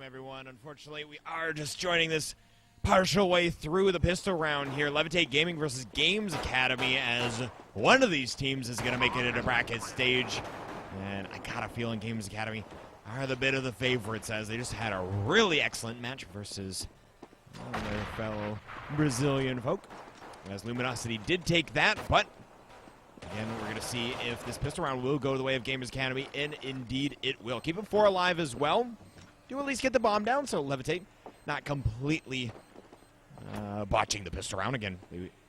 everyone. Unfortunately, we are just joining this partial way through the pistol round here. Levitate Gaming versus Games Academy, as one of these teams is going to make it into bracket stage. And I got a feeling Games Academy are the bit of the favorites, as they just had a really excellent match versus their fellow Brazilian folk. As Luminosity did take that, but again, we're going to see if this pistol round will go the way of Gamers Academy, and indeed it will. Keep it 4 alive as well. Do at least get the bomb down, so Levitate not completely botching the pistol round. Again,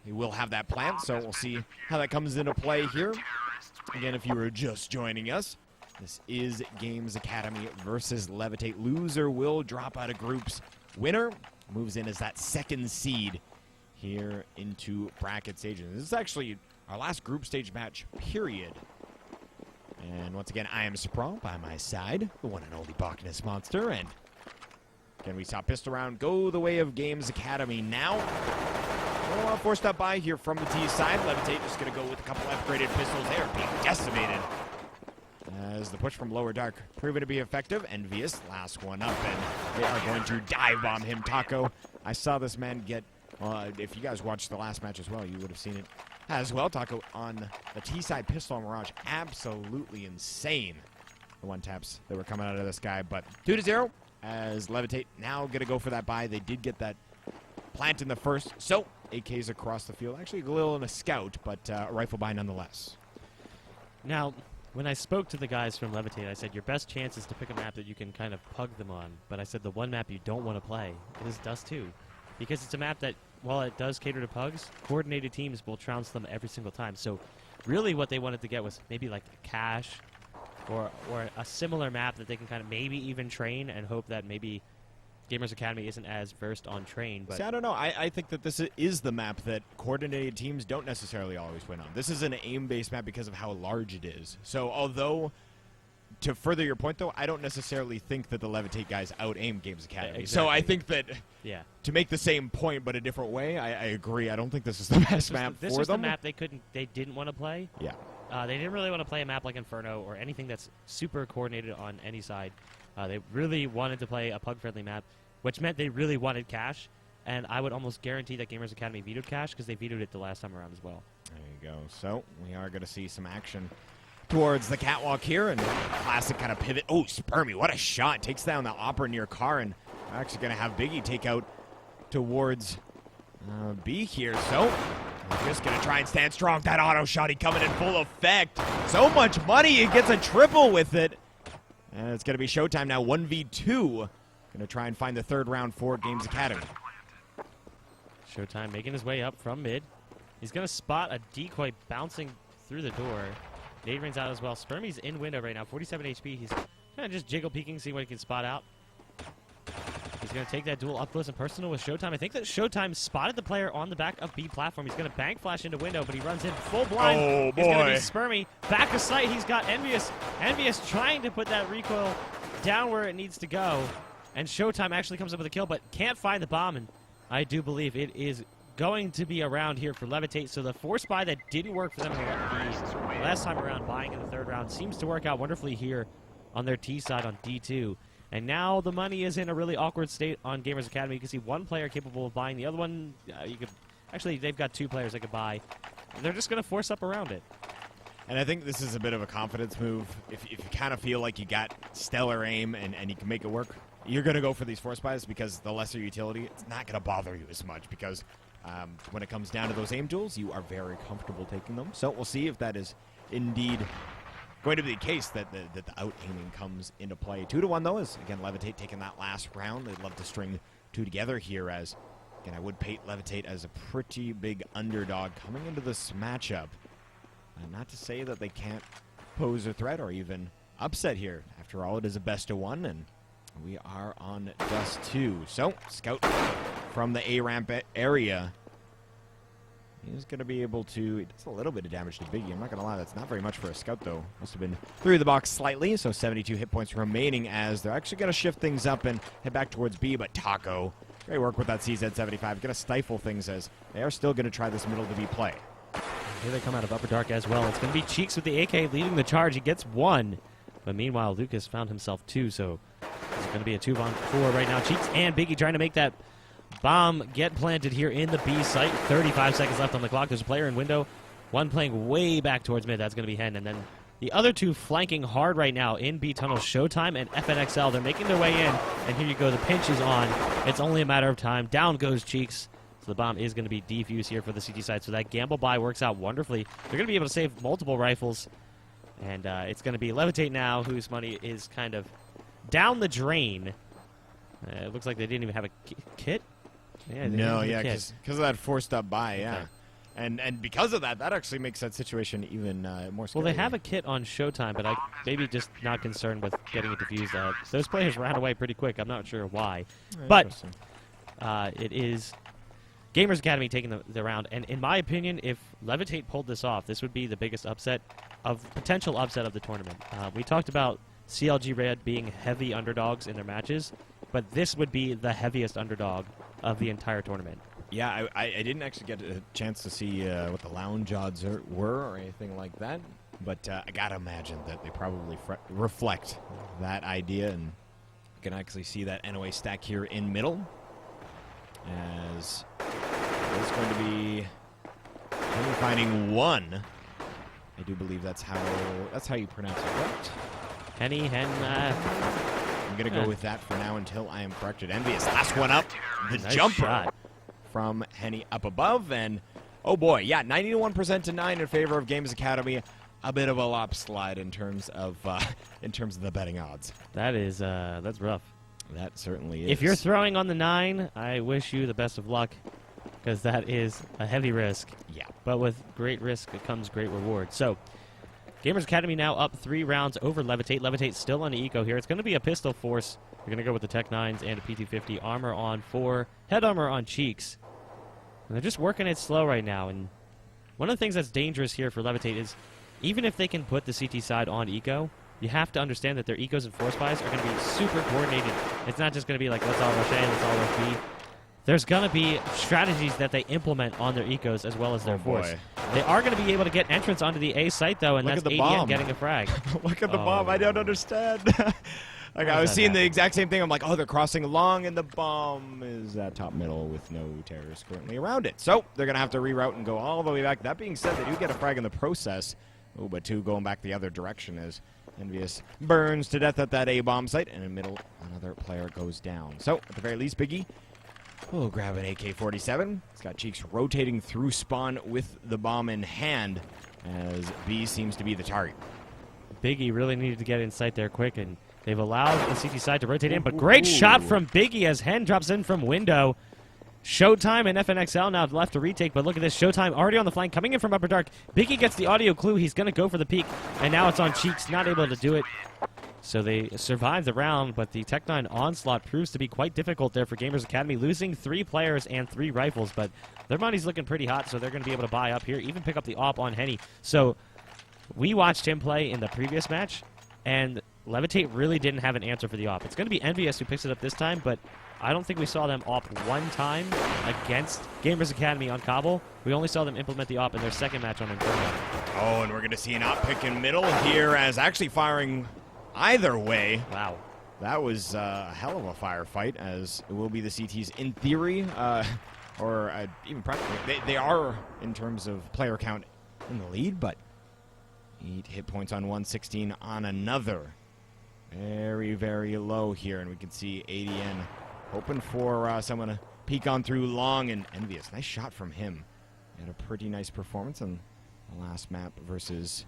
he will have that plant, so we'll see how that comes into play here. Again, if you were just joining us, this is Games Academy versus Levitate. Loser will drop out of groups. Winner moves in as that second seed here into bracket stage. And this is actually our last group stage match, period. And once again, I am Sprawl by my side, the one and only Bacchus Monster. And again, we saw pistol round go the way of Games Academy. Now, well, forced up by here from the T side. Levitate just going to go with a couple upgraded pistols. They are being decimated, as the push from Lower Dark proven to be effective. Envious, last one up, and they are going to dive bomb him. Taco, I saw this man get, if you guys watched the last match as well, you would have seen it as well. Taco on the T-side pistol on Mirage, absolutely insane, the one-taps that were coming out of this guy. But 2-0, as Levitate now going to go for that buy. They did get that plant in the first, so AKs across the field. Actually, a little in a scout, but a rifle buy nonetheless. Now, when I spoke to the guys from Levitate, I said your best chance is to pick a map that you can kind of pug them on. But I said the one map you don't want to play is Dust 2. Because it's a map that, while it does cater to pugs, coordinated teams will trounce them every single time. So really what they wanted to get was maybe like a cache or a similar map that they can kind of maybe even train and hope that maybe Gamers Academy isn't as versed on train. But see, I don't know. I think that this is the map that coordinated teams don't necessarily always win on. This is an aim-based map because of how large it is. So although, to further your point, though, I don't necessarily think that the Levitate guys out-aim Games Academy. Exactly. So I think that to make the same point but a different way, I agree. I don't think this is the best map for them. This was the map they didn't want to play. Yeah. They didn't really want to play a map like Inferno or anything that's super coordinated on any side. They really wanted to play a pug-friendly map, which meant they really wanted cash, and I would almost guarantee that Gamers Academy vetoed cash because they vetoed it the last time around as well. There you go. So we are going to see some action towards the catwalk here, and classic kind of pivot. Oh, Spermy, what a shot. Takes down the Opera near car, and we're actually going to have Biggie take out towards B here. So we're just going to try and stand strong. That auto shot, he coming in full effect. So much money, he gets a triple with it. And it's going to be showtime now, 1v2. Going to try and find the third round for Games Academy. Showtime making his way up from mid. He's going to spot a decoy bouncing through the door. Nade rings out as well. Spermy's in window right now, 47 HP. He's kind of just jiggle peeking, seeing what he can spot out. He's going to take that duel up close and personal with Showtime. I think that Showtime spotted the player on the back of B platform. He's going to bank flash into window, but he runs in full blind. Oh, boy. He's going to be Spermy. Back of sight, he's got Envious. Envious trying to put that recoil down where it needs to go. And Showtime actually comes up with a kill, but can't find the bomb. And I do believe it is going to be around here for Levitate. So the force buy that didn't work for them the last time around, buying in the third round, seems to work out wonderfully here on their T side on D2. And now the money is in a really awkward state on Gamers Academy. You can see one player capable of buying. The other one, actually, they've got 2 players they could buy. And they're just going to force up around it. And I think this is a bit of a confidence move. If you kind of feel like you got stellar aim and you can make it work, you're going to go for these force buys because the lesser utility, it's not going to bother you as much because when it comes down to those aim duels, you are very comfortable taking them. So we'll see if that is indeed going to be the case, that the out-aiming comes into play. 2-1, though, is, again, Levitate taking that last round. They'd love to string 2 together here as, again, I would paint Levitate as a pretty big underdog coming into this matchup. Not to say that they can't pose a threat or even upset here. After all, it is a best-of-1, and we are on Dust 2. So, Scout from the A-ramp area. He's going to be able to... It does a little bit of damage to Biggie. I'm not going to lie, that's not very much for a Scout, though. Must have been through the box slightly, so 72 hit points remaining as they're actually going to shift things up and head back towards B, but Taco, great work with that CZ75. Going to stifle things as they are still going to try this middle to B play. Here they come out of Upper Dark as well. It's going to be Cheeks with the AK leading the charge. He gets 1. But meanwhile, Lucas found himself 2, so he's going to be a 2-on-4 right now. Cheeks and Biggie trying to make that bomb get planted here in the B site. 35 seconds left on the clock. There's a player in window. One playing way back towards mid. That's going to be Hen. And then the other two flanking hard right now in B tunnel. Showtime and FNXL. They're making their way in. And here you go. The pinch is on. It's only a matter of time. Down goes Cheeks. So the bomb is going to be defused here for the CT side. So that gamble buy works out wonderfully. They're going to be able to save multiple rifles. And it's going to be Levitate now, whose money is kind of down the drain. It looks like they didn't even have a kit. Yeah, no, yeah, because of that forced up buy, yeah. Okay. And because of that actually makes that situation even more scary. Well, they have a kit on Showtime, but I maybe just not concerned with getting it defused. Those players ran away pretty quick. I'm not sure why. But it is Gamers Academy taking the round. And in my opinion, if Levitate pulled this off, this would be the biggest potential upset of the tournament. We talked about CLG Red being heavy underdogs in their matches, but this would be the heaviest underdog of the entire tournament. Yeah, I didn't actually get a chance to see what the lounge odds were or anything like that, but I gotta imagine that they probably reflect that idea, and you can actually see that NOA stack here in middle, as it's going to be only finding one. I do believe that's how you pronounce it, correct? Hen. I'm going to go with that for now until I am corrected. Envious, last one up. The nice jumper shot from Henny up above. And, oh boy, yeah, 91% to 9 in favor of Games Academy. A bit of a lopslide in terms of the betting odds. That's rough. That certainly is. If you're throwing on the 9, I wish you the best of luck, because that is a heavy risk. Yeah. But with great risk comes great reward. So, Gamers Academy now up 3 rounds over Levitate. Levitate still on the eco here. It's going to be a pistol force. We're going to go with the Tech 9s and a PT-50. Armor on 4. Head armor on Cheeks. And they're just working it slow right now. And one of the things that's dangerous here for Levitate is, even if they can put the CT side on eco, you have to understand that their ecos and force buys are going to be super coordinated. It's not just going to be like, let's all rush A, let's all rush B. There's going to be strategies that they implement on their ecos as well as their force. They are going to be able to get entrance onto the A site, though, and that's ADN getting a frag. Look at the bomb. I don't understand. I was seeing the exact same thing. I'm like, oh, they're crossing along, and the bomb is at top middle with no terrorists currently around it. So they're going to have to reroute and go all the way back. That being said, they do get a frag in the process. Oh, but 2 going back the other direction as Envious burns to death at that A-bomb site, and in the middle, another player goes down. So, at the very least, Biggie will grab an AK-47. He's got Cheeks rotating through spawn with the bomb in hand, as B seems to be the target. Biggie really needed to get in sight there quick, and they've allowed the CT side to rotate in, but great shot from Biggie as Hen drops in from window. Showtime and FNXL now left to retake, but look at this. Showtime already on the flank, coming in from Upper Dark. Biggie gets the audio clue. He's going to go for the peek, and now it's on Cheeks, not able to do it. So they survive the round, but the Tech 9 onslaught proves to be quite difficult there for Gamers Academy, losing 3 players and 3 rifles, but their money's looking pretty hot, so they're going to be able to buy up here, even pick up the AWP on Henny. So we watched him play in the previous match, and Levitate really didn't have an answer for the AWP. It's going to be Envious who picks it up this time, but I don't think we saw them AWP one time against Gamers Academy on Kabul. We only saw them implement the AWP in their second match on Inferno. Oh, and we're going to see an AWP pick in middle here as actually firing either way. Wow. That was a hell of a firefight, as it will be the CTs in theory, or even practically. They are, in terms of player count, in the lead, but 8 hit points on 116 on another. Very, very low here, and we can see ADN hoping for someone to peek on through long, and Envious. Nice shot from him. He had a pretty nice performance on the last map versus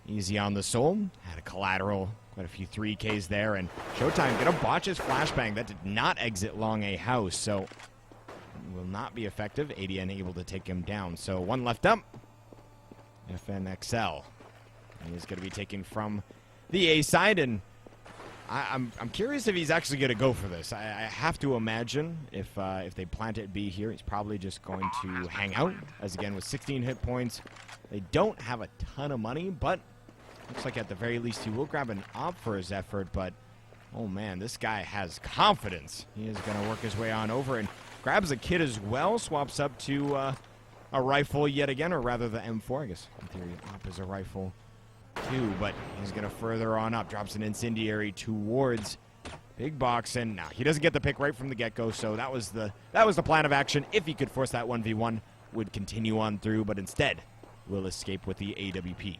Easy on the Soul. Had a collateral, quite a few 3Ks there, and Showtime gonna botch his flashbang. That did not exit long a house, so will not be effective. ADN able to take him down. So 1 left up. FNXL. He is going to be taken from the A side, and I'm curious if he's actually going to go for this. I have to imagine if they plant it B here, he's probably just going to hang out, as again with 16 hit points. They don't have a ton of money, but looks like at the very least he will grab an AWP for his effort, but oh man, this guy has confidence. He is going to work his way on over and grabs a kit as well, swaps up to a rifle yet again, or rather the M4, I guess in theory AWP is a rifle too, but he's going to further on up, drops an incendiary towards Big box, and now he doesn't get the pick right from the get-go, so that was the plan of action. If he could force that 1v1, would continue on through, but instead will escape with the AWP.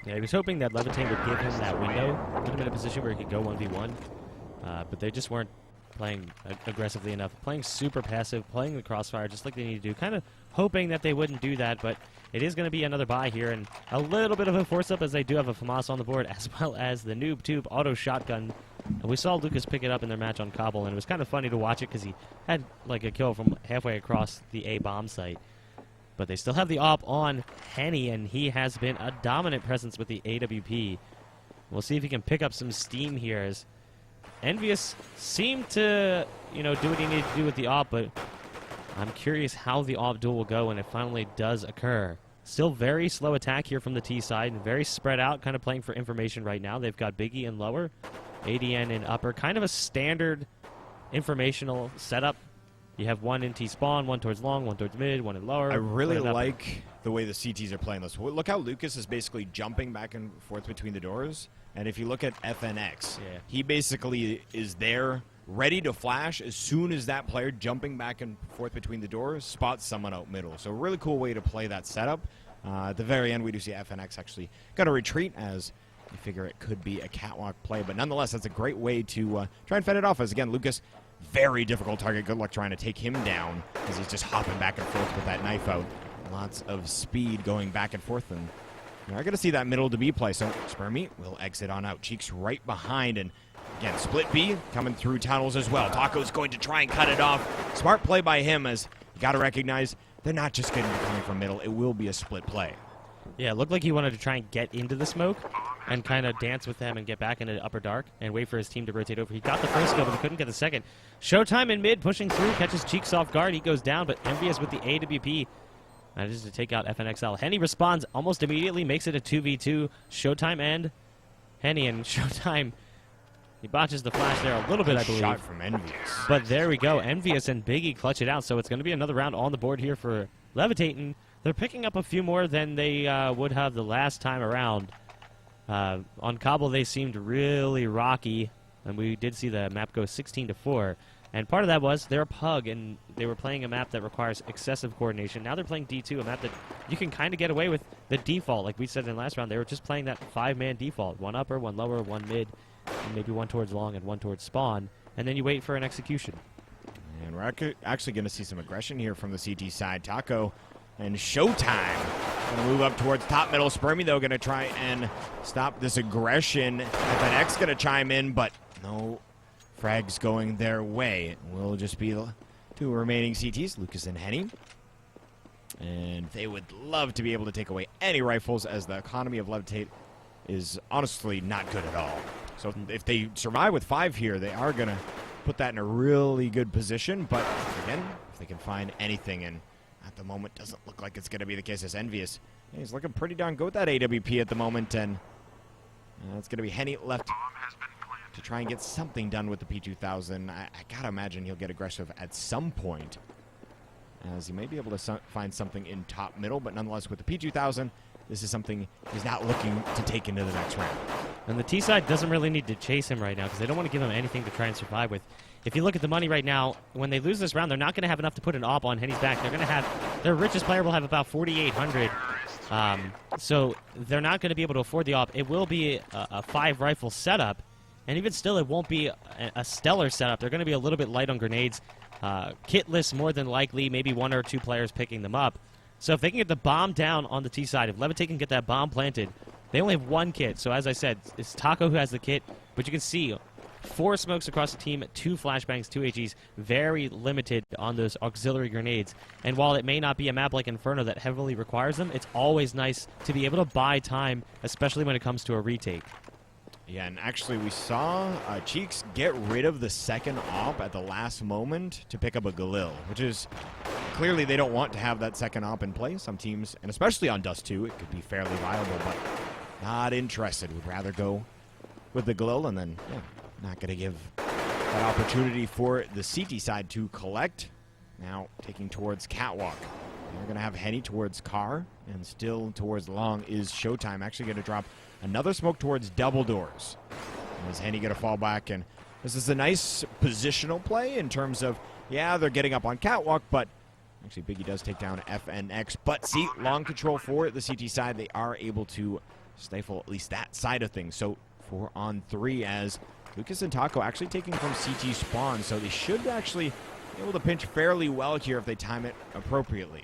Yeah, he was hoping that Levitate would give him that window, put him in a position where he could go 1v1, but they just weren't playing aggressively enough, playing super passive, playing the crossfire just like they need to do, kind of hoping that they wouldn't do that, but it is going to be another buy here, and a little bit of a force-up as they do have a FAMAS on the board, as well as the Noob Tube auto shotgun. And we saw Lucas pick it up in their match on Cobble, and it was kind of funny to watch it because he had like a kill from halfway across the A bomb site. But they still have the op on Henny, and he has been a dominant presence with the AWP. We'll see if he can pick up some steam here, as Envious seemed to, do what he needed to do with the op, but I'm curious how the op duel will go when it finally does occur. Still very slow attack here from the T side, and very spread out, kind of playing for information right now. They've got Biggie in lower, ADN in upper, kind of a standard informational setup. You have one in T spawn, one towards long, one towards mid, one in lower. I really like the way the CTs are playing this. Look how Lucas is basically jumping back and forth between the doors. And if you look at FNX, he basically is there, ready to flash as soon as that player jumping back and forth between the doors spots someone out middle. So a really cool way to play that setup. At the very end, we do see FNX actually got to retreat, as you figure it could be a catwalk play. But nonetheless, that's a great way to try and fend it off. As again, Lucas, very difficult target. Good luck trying to take him down, as he's just hopping back and forth with that knife out. Lots of speed going back and forth, and you're going to see that middle to B play. So Spermy will exit on out. Cheeks right behind, and again, split B coming through tunnels as well. Taco's going to try and cut it off. Smart play by him, as you got to recognize they're not just going to be coming from middle. It will be a split play. Yeah, it looked like he wanted to try and get into the smoke and kind of dance with them and get back into upper dark and wait for his team to rotate over. He got the first kill, but he couldn't get the second. Showtime in mid, pushing through, catches Cheeks off guard. He goes down, but Envious with the AWP manages to take out FNXL. Henny responds almost immediately, makes it a 2v2. Showtime and Henny, and Showtime, he botches the flash there a little bit, I believe. Shot from Envious. But there we go. Envious and Biggie clutch it out, so it's going to be another round on the board here for Levitate, and they're picking up a few more than they would have the last time around. On Cobble, they seemed really rocky, and we did see the map go 16-4. And part of that was they're a pug, and they were playing a map that requires excessive coordination. Now they're playing D2, a map that you can kind of get away with the default. Like we said in the last round, they were just playing that 5-man default. One upper, one lower, one mid, and maybe one towards long and one towards spawn. And then you wait for an execution. And we're actually going to see some aggression here from the CT side. Taco and Showtime going to move up towards top middle. Spermy, though, going to try and stop this aggression. FNX going to chime in, but no frags going their way. It will just be the two remaining CTs, Lucas and Henny. And they would love to be able to take away any rifles, as the economy of Levitate is honestly not good at all. So if they survive with 5 here, they are going to put that in a really good position. But again, if they can find anything, and at the moment doesn't look like it's going to be the case, as Envious, he's looking pretty darn good with that AWP at the moment, and it's going to be Henny left to try and get something done with the P2000. I gotta imagine he'll get aggressive at some point, as he may be able to find something in top middle, but nonetheless with the P2000, this is something he's not looking to take into the next round. And the T side doesn't really need to chase him right now, because they don't want to give him anything to try and survive with. If you look at the money right now, when they lose this round, they're not going to have enough to put an op on Henny's back. They're going to have, their richest player will have about 4,800. So they're not going to be able to afford the op. It will be a 5-rifle setup, and even still, it won't be a stellar setup. They're going to be a little bit light on grenades. Kitless, more than likely, maybe 1 or 2 players picking them up. So if they can get the bomb down on the T side, if Levitate can get that bomb planted, they only have 1 kit. So as I said, it's Taco who has the kit, but you can see 4 smokes across the team, 2 flashbangs, 2 HEs, very limited on those auxiliary grenades. And while it may not be a map like Inferno that heavily requires them, it's always nice to be able to buy time, especially when it comes to a retake. Yeah, and actually we saw Cheeks get rid of the second op at the last moment to pick up a Galil, which is clearly they don't want to have that second op in play. Some teams, and especially on Dust 2, it could be fairly viable, but not interested. Would rather go with the Galil, and then not going to give that opportunity for the CT side to collect. Now taking towards Catwalk. We're going to have Henny towards Car, and still towards Long is Showtime. Actually going to drop another smoke towards Double Doors. Is Henny going to fall back and This is a nice positional play in terms of, yeah, they're getting up on catwalk, but actually Biggie does take down FNX. But see, long control for the CT side. They are able to stifle at least that side of things. So 4-on-3 as Lucas and Taco actually taking from CT spawn. So they should actually be able to pinch fairly well here if they time it appropriately.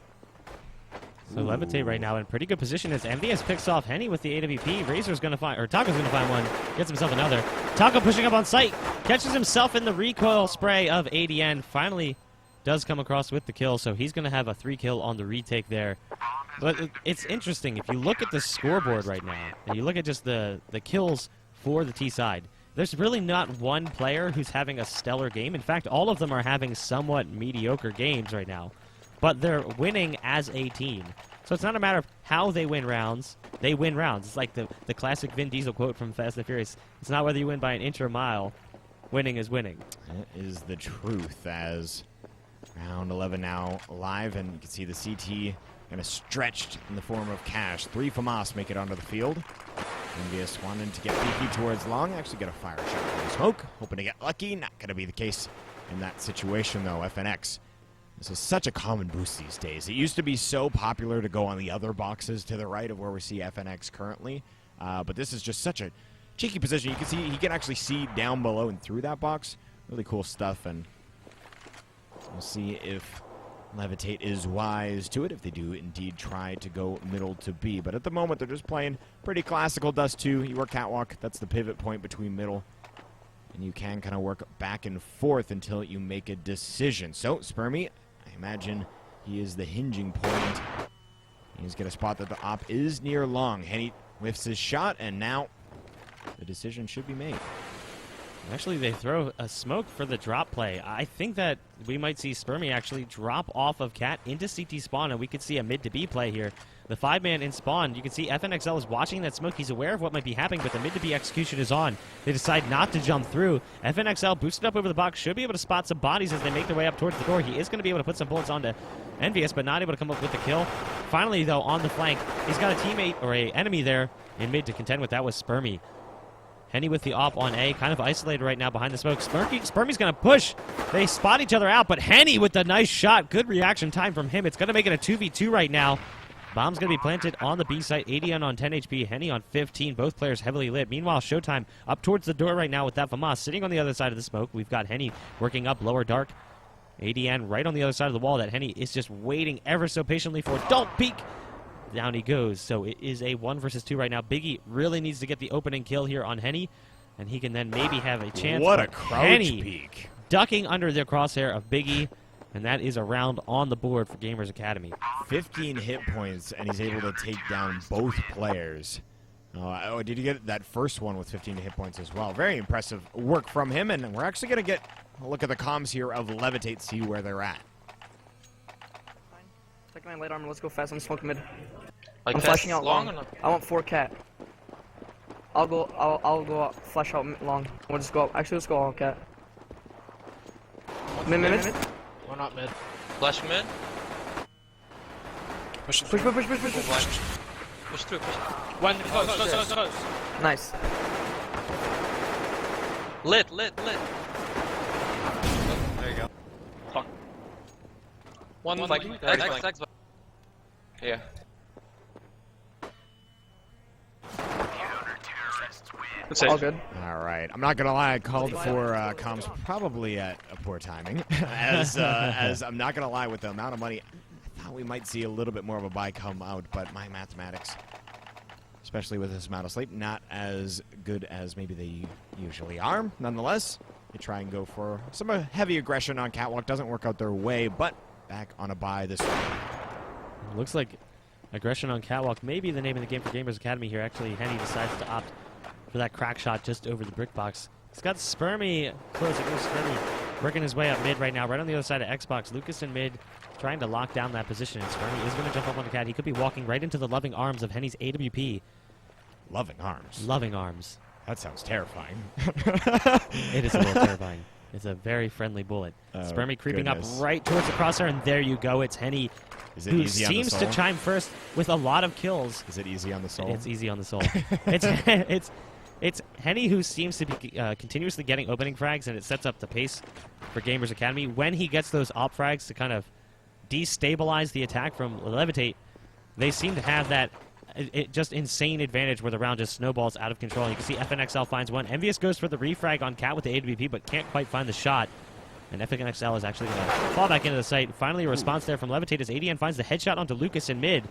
So Levitate right now in pretty good position as MVS picks off Henny with the AWP. Razor's going to find, or Taco's going to find one, gets himself another. Taco pushing up on site, catches himself in the recoil spray of ADN. Finally does come across with the kill, so he's going to have a 3-kill on the retake there. But it's interesting, if you look at the scoreboard right now, and you look at just the kills for the T side, there's really not one player who's having a stellar game. In fact, all of them are having somewhat mediocre games right now. But they're winning as a team. So it's not a matter of how they win rounds. They win rounds. It's like the classic Vin Diesel quote from Fast and Furious. It's not whether you win by an inch or a mile. Winning is winning. That is the truth, as round 11 now live, and you can see the CT kind of stretched in the form of Cash. 3 FAMAS make it onto the field. MVS wanting to get beaky towards long. Actually get a fire shot from the smoke. Hoping to get lucky. Not going to be the case in that situation, though. FNX. This is such a common boost these days. It used to be so popular to go on the other boxes to the right of where we see FNX currently. But this is just such a cheeky position. You can see he can actually see down below and through that box. Really cool stuff, and we'll see if Levitate is wise to it, if they do indeed try to go middle to B. But at the moment, they're just playing pretty classical Dust 2. You work catwalk. That's the pivot point between middle. And you can kind of work back and forth until you make a decision. So, Spermy, I imagine he is the hinging point. He's going to spot that the op is near long. Henny whiffs his shot, and now the decision should be made. Actually, they throw a smoke for the drop play. I think that we might see Spermy actually drop off of Cat into CT spawn, and we could see a mid to B play here. The 5-man in spawn, you can see FNXL is watching that smoke. He's aware of what might be happening, but the mid to B execution is on. They decide not to jump through. FNXL boosted up over the box, should be able to spot some bodies as they make their way up towards the door. He is going to be able to put some bullets onto Envious, but not able to come up with the kill. Finally, though, on the flank, he's got a teammate or a enemy there in mid to contend with. That was Spermy. Henny with the op on A, kind of isolated right now behind the smoke. Spermy's going to push. They spot each other out, but Henny with the nice shot. Good reaction time from him. It's going to make it a 2v2 right now. Bomb's going to be planted on the B site. ADN on 10 HP, Henny on 15. Both players heavily lit. Meanwhile, Showtime up towards the door right now with that FAMAS sitting on the other side of the smoke. We've got Henny working up lower dark. ADN right on the other side of the wall that Henny is just waiting ever so patiently for. Don't peek! Down he goes. So it is a 1 versus 2 right now. Biggie really needs to get the opening kill here on Henny, and he can then maybe have a chance. What a crouch Henny peek. Ducking under the crosshair of Biggie, and that is a round on the board for Gamers Academy. 15 hit points, and he's able to take down both players. Oh, did you get that first one with 15 hit points as well? Very impressive work from him, and we're actually going to get a look at the comms here of Levitate, see where they're at. Take my light armor, let's go fast. I'm smoking mid. Like I'm flashing out long. I want 4 cat. I'll go out, flash out long. We'll just go, actually let's go all cat. Mid. We're not mid. Flash mid. Push. Push through, push. One, close. Nice. Lit. Oh, there you go. Fuck. One X. Yeah. That's All it. good. All right. I'm not going to lie. I called for comms probably at a poor timing. as I'm not going to lie, with the amount of money, I thought we might see a little bit more of a buy come out, but my mathematics, especially with this amount of sleep, not as good as maybe they usually are. Nonetheless, they try and go for some heavy aggression on catwalk. Doesn't work out their way, but back on a buy this way. Looks like aggression on catwalk may be the name of the game for Gamers Academy here. Actually, Henny decides to opt for that crack shot just over the brick box. He's got Spermy close. It goes Spermy working his way up mid right now, right on the other side of Xbox. Lucas in mid trying to lock down that position. And Spermy is going to jump up on the cat. He could be walking right into the loving arms of Henny's AWP. Loving arms. Loving arms. That sounds terrifying. It is a little terrifying. It's a very friendly bullet. Spermy creeping goodness. up right towards the crosshair, and there you go. It's Henny, who seems to chime first with a lot of kills. Is it easy on the soul? It's easy on the soul. It's It's Henny who seems to be continuously getting opening frags, and it sets up the pace for Gamers Academy. When he gets those op frags to kind of destabilize the attack from Levitate, they seem to have that just insane advantage where the round just snowballs out of control. You can see FNXL finds one. Envious goes for the refrag on Cat with the AWP, but can't quite find the shot. And FNXL is actually going to fall back into the site. Finally, a response there from Levitate as ADN finds the headshot onto Lucas in mid.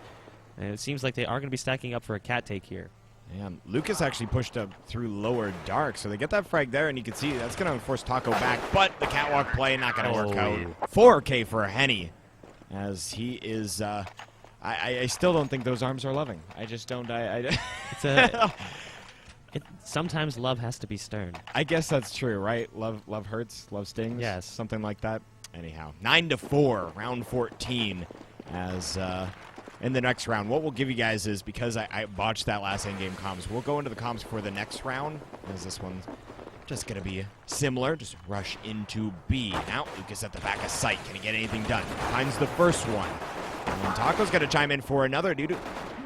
And it seems like they are going to be stacking up for a Cat take here. And Lucas actually pushed up through lower dark, so they get that frag there, and you can see that's going to force Taco back, but the catwalk play not going to work out. 4K for Henny, as he is... I still don't think those arms are loving. I just don't. Sometimes love has to be stern. I guess that's true, right? Love hurts, love stings. Yes, something like that. Anyhow, 9-4, round 14. As in the next round, what we'll give you guys is, because I botched that last in-game comms, we'll go into the comms for the next round. As this one's just gonna be similar. Just rush into B. Now Lucas at the back of sight. Can he get anything done? Finds the first one. And Taco's got to chime in for another dude.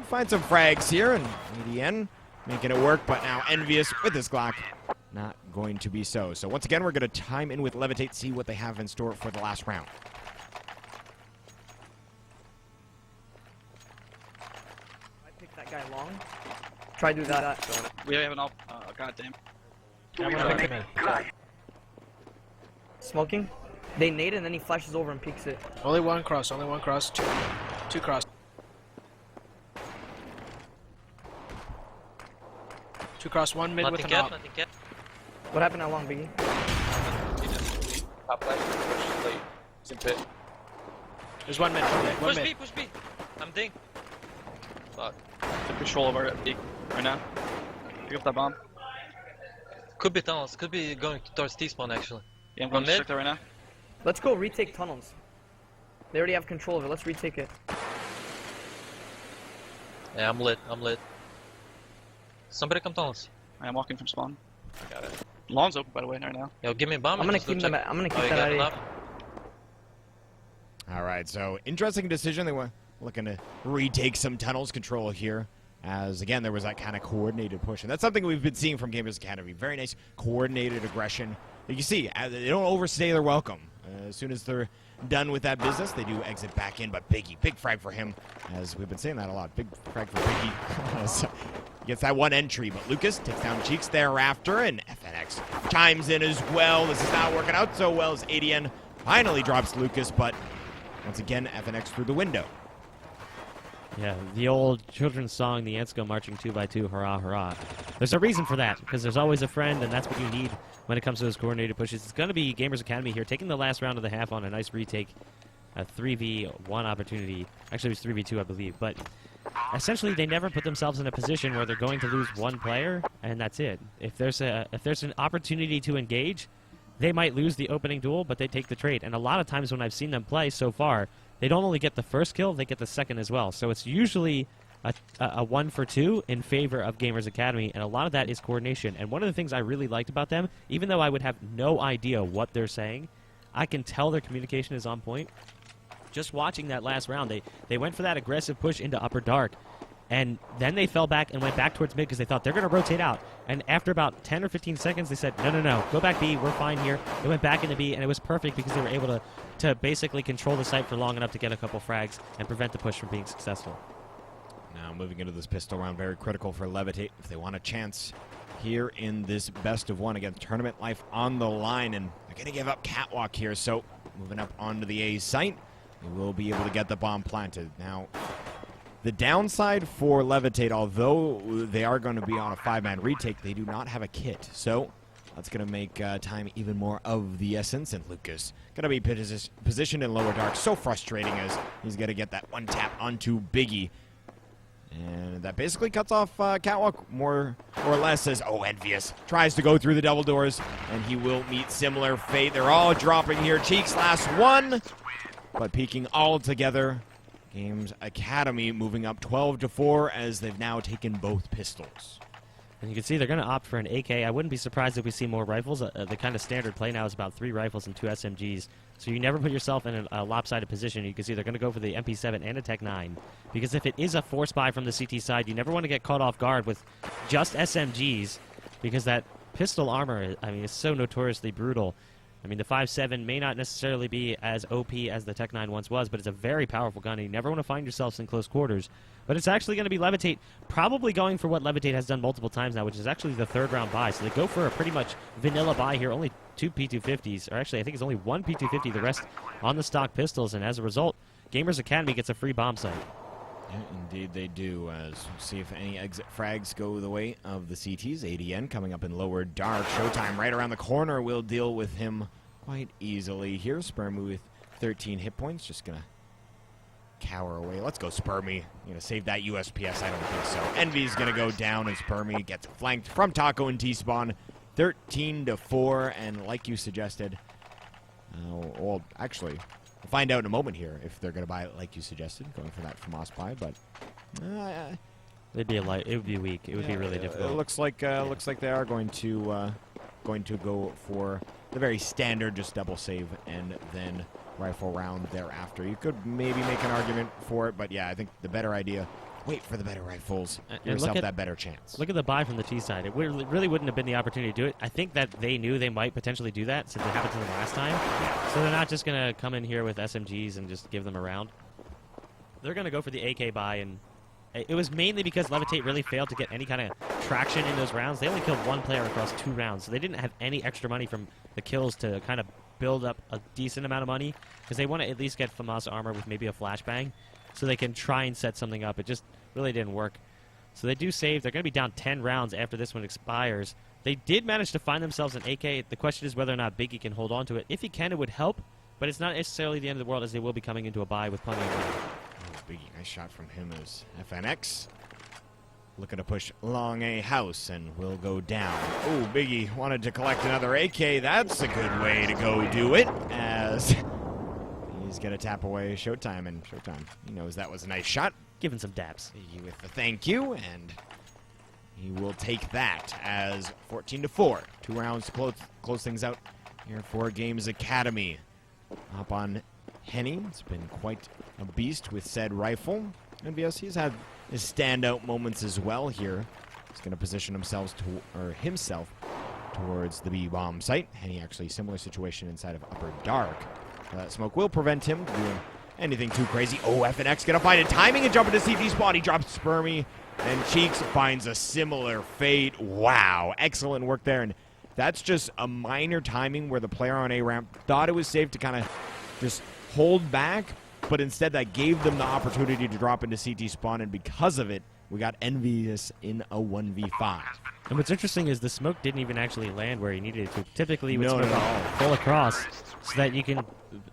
Find some frags here, and ADN making it work, but now Envious with his Glock. Not going to be so. So once again, we're going to chime in with Levitate, see what they have in store for the last round. I picked that guy long. Try to do that. We have an op. Goddamn. Smoking. They nade and then he flashes over and peeks it. Only one cross, two cross. Two cross, one mid with an op. What happened at long, Biggie? Top left, push late. He's in pit. There's one mid, Push B, push B. I'm ding. Fuck. Take control over it, B right now. Pick up that bomb. Could be tunnels, could be going towards T-spawn actually. Yeah, I'm going to check that right now. Let's go retake tunnels. They already have control of it. Let's retake it. Yeah, I'm lit. Somebody come tunnels. I am walking from spawn. I got it. Lawn's open, by the way, right now. Yo, give me a bomb. I'm gonna keep them. I'm gonna keep that out of All right, so interesting decision. They were looking to retake some tunnels control here. As, again, there was that kind of coordinated push. And that's something we've been seeing from Gamers Academy. Very nice coordinated aggression. You can see, they don't overstay their welcome. As soon as they're done with that business, they do exit back in. But Biggie, big frag for him, as we've been saying that a lot. Big frag for Biggie. So, gets that one entry, but Lucas takes down Cheeks thereafter, and FNX chimes in as well. This is not working out so well as ADN finally drops Lucas, but once again, FNX through the window. Yeah, the old children's song, the ants go marching 2 by 2, hurrah, hurrah. There's a reason for that, because there's always a friend, and that's what you need when it comes to those coordinated pushes. It's going to be Gamers Academy here, taking the last round of the half on a nice retake, a 3v1 opportunity. Actually, it was 3v2, I believe, but essentially they never put themselves in a position where they're going to lose one player, and that's it. If there's an opportunity to engage, they might lose the opening duel, but they take the trade. And a lot of times when I've seen them play so far, they don't only get the first kill, they get the second as well. So it's usually a 1 for 2 in favor of Gamers Academy, and a lot of that is coordination. And one of the things I really liked about them, even though I would have no idea what they're saying, I can tell their communication is on point. Just watching that last round, they went for that aggressive push into upper dark, and then they fell back and went back towards mid because they thought they're going to rotate out. And after about 10 or 15 seconds, they said, no, go back B, we're fine here. They went back into B, and it was perfect because they were able to basically control the site for long enough to get a couple frags and prevent the push from being successful. Now moving into this pistol round, very critical for Levitate if they want a chance here in this best of one. Again, tournament life on the line, and they're going to give up catwalk here. So moving up onto the A site, they will be able to get the bomb planted. Now, the downside for Levitate, although they are going to be on a 5-man retake, they do not have a kit. So that's going to make time even more of the essence. And Lucas going to be positioned in lower dark. So frustrating as he's going to get that one tap onto Biggie. And that basically cuts off Catwalk more or less as, Envious tries to go through the double doors, and he will meet similar fate. They're all dropping here. Cheeks last one, but peaking all together. Games Academy moving up 12-4 as they've now taken both pistols. And you can see they're going to opt for an AK. I wouldn't be surprised if we see more rifles. The kind of standard play now is about 3 rifles and 2 SMGs. So you never put yourself in a lopsided position. You can see they're going to go for the MP7 and a Tech 9. Because if it is a force buy from the CT side, you never want to get caught off guard with just SMGs because that pistol armor, I mean, is so notoriously brutal. I mean, the 5.7 may not necessarily be as OP as the Tech 9 once was, but it's a very powerful gun, and you never want to find yourselves in close quarters. But it's actually going to be Levitate probably going for what Levitate has done multiple times now, which is actually the third round buy. So they go for a pretty much vanilla buy here, only 2 P250s, or actually I think it's only 1 P250, the rest on the stock pistols, and as a result, Gamers Academy gets a free bomb site. Yeah, indeed they do. As we'll see if any exit frags go the way of the CTs. ADN coming up in lower dark. Showtime right around the corner will deal with him quite easily here. Spermy with 13 hit points. Just going to cower away. Let's go, Spermy. You're going to save that USPS? I don't think so. Envy's going to go down as Spermy gets flanked from Taco and T-Spawn. 13-4, and like you suggested, well, actually, we'll find out in a moment here if they're going to buy it like you suggested, going for that FAMAS buy, but It'd be it would be weak. It would be really difficult. It looks like they are going to go for the very standard, just double save and then rifle round thereafter. You could maybe make an argument for it, but yeah, I think the better idea, wait for the better rifles, give yourself that better chance. Look at the buy from the T side. It really wouldn't have been the opportunity to do it. I think that they knew they might potentially do that since it happened to them last time. Yeah. So they're not just going to come in here with SMGs and just give them a round. They're going to go for the AK buy, and it was mainly because Levitate really failed to get any kind of traction in those rounds. They only killed one player across 2 rounds, so they didn't have any extra money from the kills to kind of build up a decent amount of money, because they want to at least get FAMAS armor with maybe a flashbang so they can try and set something up. It just really didn't work. So they do save. They're going to be down 10 rounds after this one expires. They did manage to find themselves an AK. The question is whether or not Biggie can hold on to it. If he can, it would help, but it's not necessarily the end of the world, as they will be coming into a bye with plenty of money. Oh, Biggie, nice shot from him as FNX looking to push along a house and will go down. Oh, Biggie wanted to collect another AK. That's a good way to go do it, as he's going to tap away Showtime, and Showtime, he knows that was a nice shot. Giving some dabs. With the thank you, and he will take that as 14-4. 2 rounds to close things out here for Games Academy. Hop on Henny. It's been quite a beast with said rifle. And he's had his standout moments as well here. He's going to position himself towards the B-bomb site. Henny actually similar situation inside of Upper Dark. That smoke will prevent him from doing anything too crazy. Oh, FNX going to find it. Timing and jump into CT's spot. He drops Spermy. And Cheeks finds a similar fate. Wow. Excellent work there. And that's just a minor timing where the player on A-ramp thought it was safe to kind of just hold back, but instead that gave them the opportunity to drop into CT spawn, and because of it, we got Envious in a 1v5. And what's interesting is the smoke didn't even actually land where he needed it to. Typically, you would smoke full across so that you don't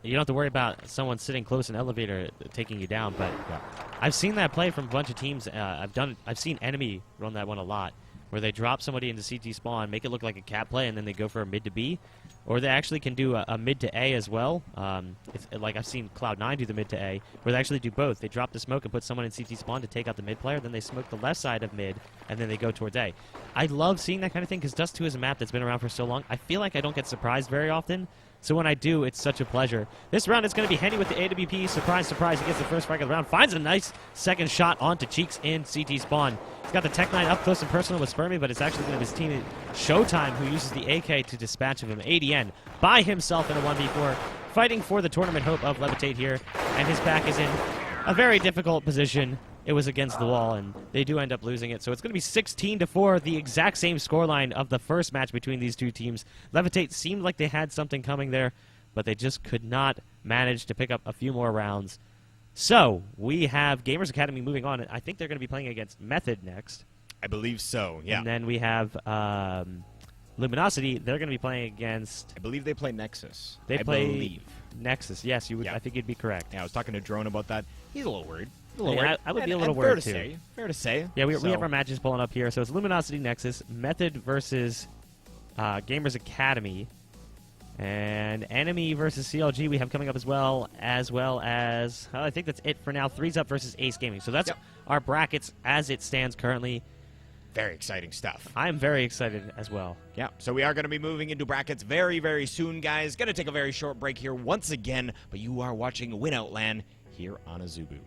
have to worry about someone sitting close in elevator taking you down. But yeah, I've seen that play from a bunch of teams. I've seen Enemy run that one a lot, where they drop somebody into CT spawn, make it look like a cap play, and then they go for a mid to B. Or they actually can do a mid to A as well. Like I've seen Cloud9 do the mid to A, where they actually do both. They drop the smoke and put someone in CT spawn to take out the mid player, then they smoke the left side of mid, and then they go towards A. I love seeing that kind of thing, because Dust 2 is a map that's been around for so long. I feel like I don't get surprised very often, so when I do, it's such a pleasure. This round is going to be Henny with the AWP. Surprise, surprise, he gets the first frag of the round. Finds a nice second shot onto Cheeks in CT spawn. He's got the Tech 9 up close and personal with Spermy, but it's actually going to be his teammate Showtime who uses the AK to dispatch of him. ADN by himself in a 1v4, fighting for the tournament hope of Levitate here, and his back is in a very difficult position. It was against the wall, and they do end up losing it. So it's going to be 16-4, the exact same scoreline of the first match between these two teams. Levitate seemed like they had something coming there, but they just could not manage to pick up a few more rounds. So we have Gamers Academy moving on. I think they're going to be playing against Method next. I believe so, yeah. And then we have Luminosity. They're going to be playing against... I believe they play Nexus. They play Nexus, yes. You would. Yeah. I think you'd be correct. Yeah, I was talking to Drone about that. He's a little worried. I would be a little worried, too. Fair to say. Yeah, we have our matches pulling up here. So it's Luminosity Nexus, Method versus Gamers Academy, and Enemy versus CLG we have coming up as well as I think that's it for now. 3's Up versus Ace Gaming. So that's our brackets as it stands currently. Very exciting stuff. I'm very excited as well. Yeah, so we are going to be moving into brackets very, very soon, guys. Going to take a very short break here once again, but you are watching WinOut Land here on Azubu.